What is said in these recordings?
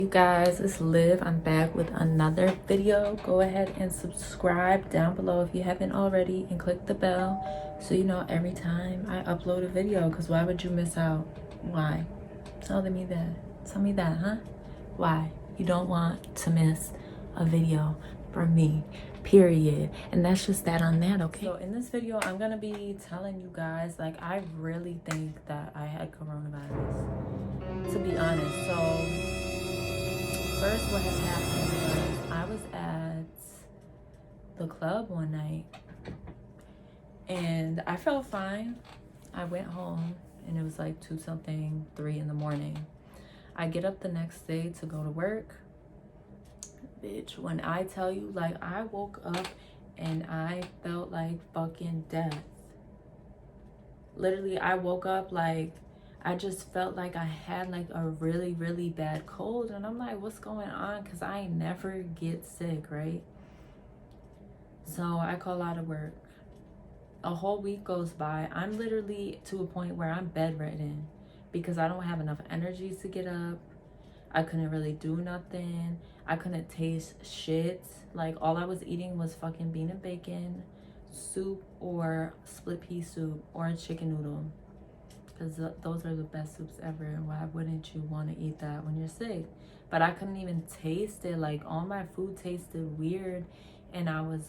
You guys, it's Liv. I'm back with another video. Go ahead and subscribe down below if you haven't already, and click the bell so you know every time I upload a video, because why would you miss out? Why? Tell me that, huh? Why you don't want to miss a video from me, period. And that's just that on that, okay? So in this video, I'm gonna be telling you guys, like, I really think that I had coronavirus, to be honest. So first, what had happened was I was at the club one night and I felt fine. I went home and it was like 2 something, 3 in the morning. I get up the next day to go to work. Bitch, when I tell you, like, I woke up and I felt like fucking death. Literally, I woke up like I just felt like I had like a really, really bad cold. And I'm like, what's going on? Because I never get sick, right? So I call out of work. A whole week goes by. I'm literally to a point where I'm bedridden because I don't have enough energy to get up. I couldn't really do nothing. I couldn't taste shit. Like, all I was eating was fucking bean and bacon, soup, or split pea soup, or a chicken noodle. Because those are the best soups ever, and why wouldn't you want to eat that when you're sick? But I couldn't even taste it. Like, all my food tasted weird, and I was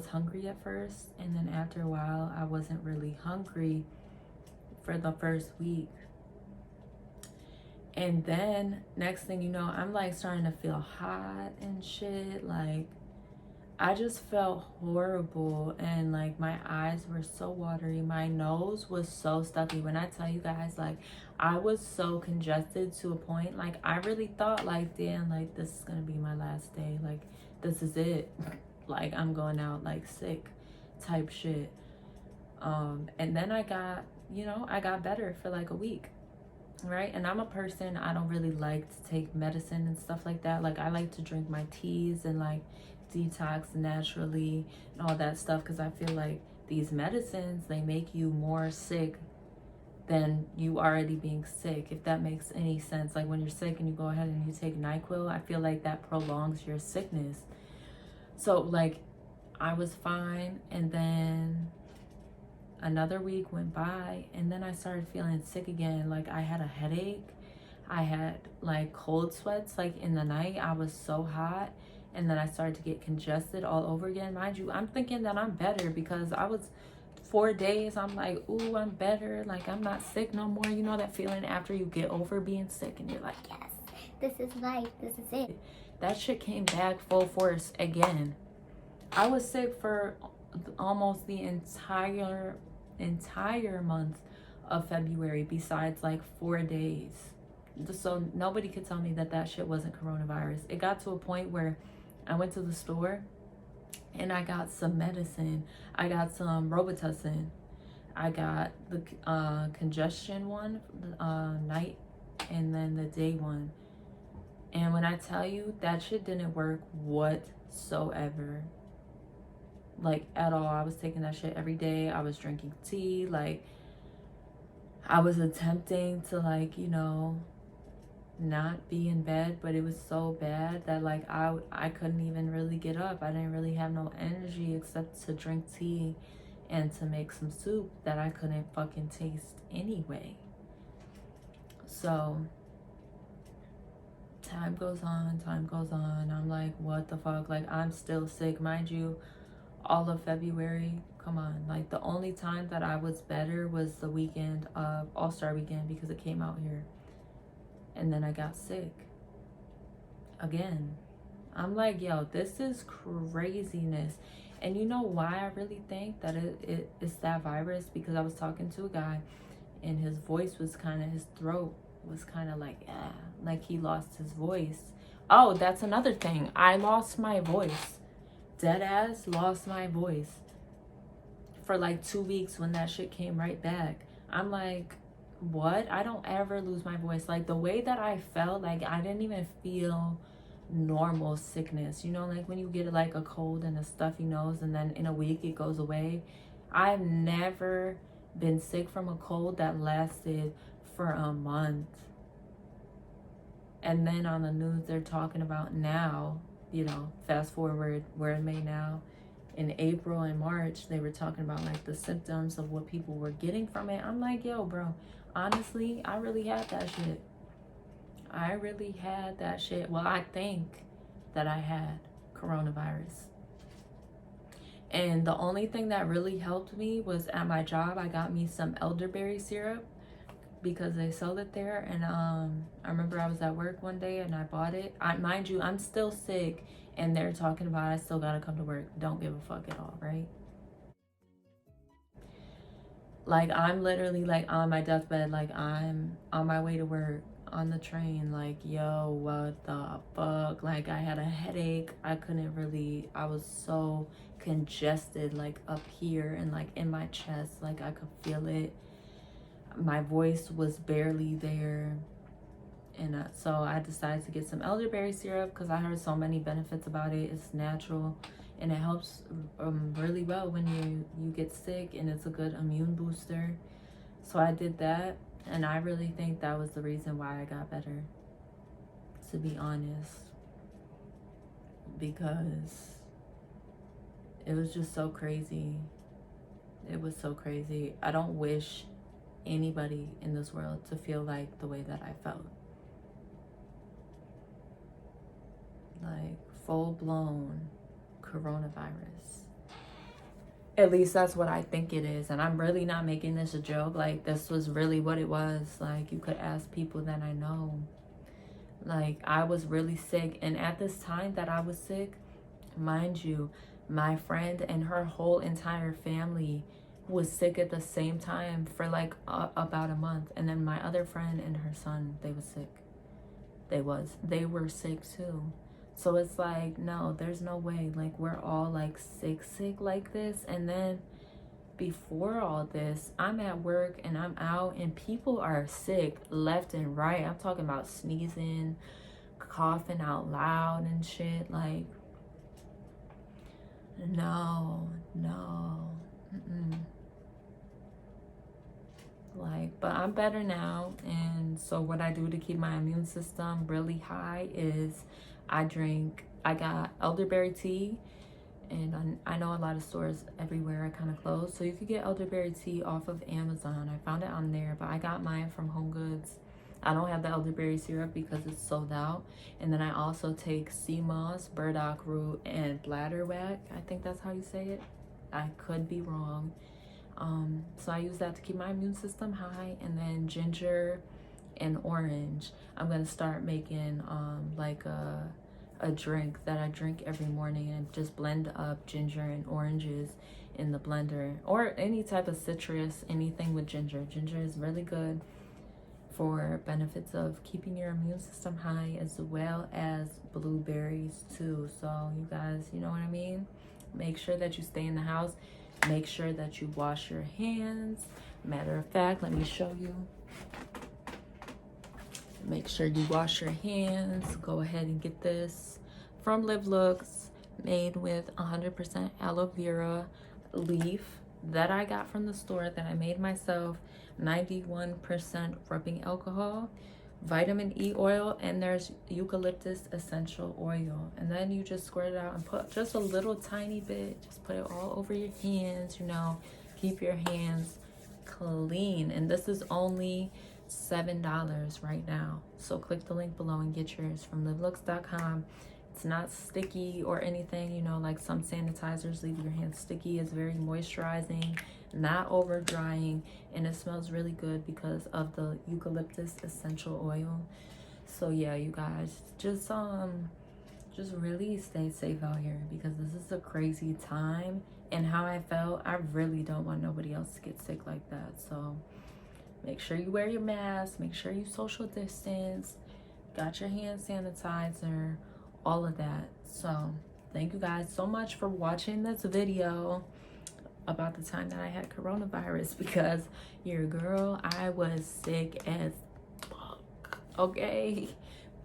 hungry at first, and then after a while I wasn't really hungry for the first week. And then next thing you know, I'm like starting to feel hot and shit. Like, I just felt horrible, and like my eyes were so watery, my nose was so stuffy. When I tell you guys, like, I was so congested to a point, like, I really thought, like, damn, like, this is gonna be my last day, like, this is it. Like, I'm going out like sick type shit. And then I got better for like a week, right? And I'm a person, I don't really like to take medicine and stuff like that. Like, I like to drink my teas and like detox naturally and all that stuff, because I feel like these medicines, they make you more sick than you already being sick, if that makes any sense. Like, when you're sick and you go ahead and you take NyQuil, I feel like that prolongs your sickness. So like, I was fine, and then another week went by, and then I started feeling sick again. Like, I had a headache, I had like cold sweats, like in the night I was so hot, and then I started to get congested all over again. Mind you, I'm thinking that I'm better because I was 4 days, I'm like, ooh, I'm better, like, I'm not sick no more. You know that feeling after you get over being sick and you're like, yes, this is life, this is it. That shit came back full force again. I was sick for almost the entire month of February, besides like 4 days. So nobody could tell me that that shit wasn't coronavirus. It got to a point where I went to the store and I got some medicine. I got some Robitussin. I got the congestion one, night, and then the day one. And when I tell you, that shit didn't work whatsoever. Like, at all. I was taking that shit every day. I was drinking tea. Like, I was attempting to, like, you know, not be in bed, but it was so bad that like I couldn't even really get up. I didn't really have no energy except to drink tea and to make some soup that I couldn't fucking taste anyway. So time goes on. I'm like, what the fuck? Like, I'm still sick. Mind you, all of February, come on. Like, the only time that I was better was the weekend of All-Star Weekend, because it came out here. And then I got sick again. I'm like, yo, this is craziness. And you know why I really think that it's that virus? Because I was talking to a guy, and his voice was kind of, his throat was kind of like, like he lost his voice. Oh, that's another thing. I lost my voice. Dead ass lost my voice for like 2 weeks when that shit came right back. I'm like, what? I don't ever lose my voice. Like, the way that I felt, like, I didn't even feel normal sickness. You know, like when you get like a cold and a stuffy nose and then in a week it goes away. I've never been sick from a cold that lasted for a month. And then on the news, they're talking about now, you know, fast forward, we're in May now. In April and March, they were talking about like the symptoms of what people were getting from it. I'm like, yo, bro, honestly, I really had that shit. I really had that shit. Well, I think that I had coronavirus. And the only thing that really helped me was at my job, I got me some elderberry syrup because they sold it there. And I remember I was at work one day and I bought it. Mind you, I'm still sick and they're talking about I still gotta come to work. Don't give a fuck at all, right? Like, I'm literally like on my deathbed, like I'm on my way to work on the train, like, yo, what the fuck? Like, I had a headache. I couldn't really, I was so congested, like up here and like in my chest, like I could feel it. My voice was barely there. And so I decided to get some elderberry syrup because I heard so many benefits about it. It's natural and it helps really well when you get sick, and it's a good immune booster. So I did that, and I really think that was the reason why I got better, to be honest, because it was just so crazy. It was so crazy. I don't wish anybody in this world to feel like the way that I felt. Like full-blown coronavirus. At least that's what I think it is. And I'm really not making this a joke. Like, this was really what it was. Like, you could ask people that I know. Like, I was really sick. And at this time that I was sick, mind you, my friend and her whole entire family was sick at the same time for like about a month. And then my other friend and her son, they was sick. They were sick too. So it's like, no, there's no way. Like, we're all like sick like this. And then before all this, I'm at work and I'm out and people are sick left and right. I'm talking about sneezing, coughing out loud and shit. Like, no. Like, but I'm better now. And so what I do to keep my immune system really high is I got elderberry tea, and I know a lot of stores everywhere are kind of closed, so you could get elderberry tea off of Amazon. I found it on there, but I got mine from Home Goods. I don't have the elderberry syrup because it's sold out. And then I also take sea moss, burdock root, and bladderwrack. I think that's how you say it. I could be wrong. So I use that to keep my immune system high. And then ginger and orange. I'm gonna start making like a drink that I drink every morning, and just blend up ginger and oranges in the blender, or any type of citrus, anything with ginger. Ginger is really good for benefits of keeping your immune system high, as well as blueberries too. So you guys, you know what I mean? Make sure that you stay in the house. Make sure that you wash your hands. Matter of fact, let me show you. Make sure you wash your hands. Go ahead and get this from LivLooks, made with 100% aloe vera leaf that I got from the store, that I made myself. 91% rubbing alcohol, vitamin E oil, and there's eucalyptus essential oil. And then you just squirt it out and put just a little tiny bit. Just put it all over your hands, you know. Keep your hands clean. And this is only $7 right now. So click the link below and get yours from livlooks.com. It's not sticky or anything, you know, like some sanitizers leave your hands sticky. It's very moisturizing, not over drying, and it smells really good because of the eucalyptus essential oil. So yeah, you guys, just really stay safe out here, because this is a crazy time. And how I felt, I really don't want nobody else to get sick like that. So make sure you wear your mask, make sure you social distance, got your hand sanitizer, all of that. So thank you guys so much for watching this video about the time that I had coronavirus, because your girl, I was sick as fuck, okay?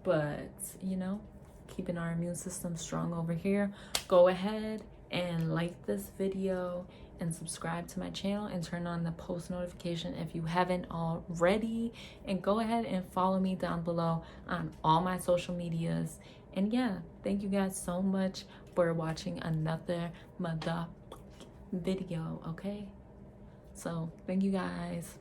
But, you know, keeping our immune system strong over here. Go ahead and like this video and subscribe to my channel and turn on the post notification if you haven't already, and go ahead and follow me down below on all my social medias. And yeah, thank you guys so much for watching another mother video. Okay, so thank you guys.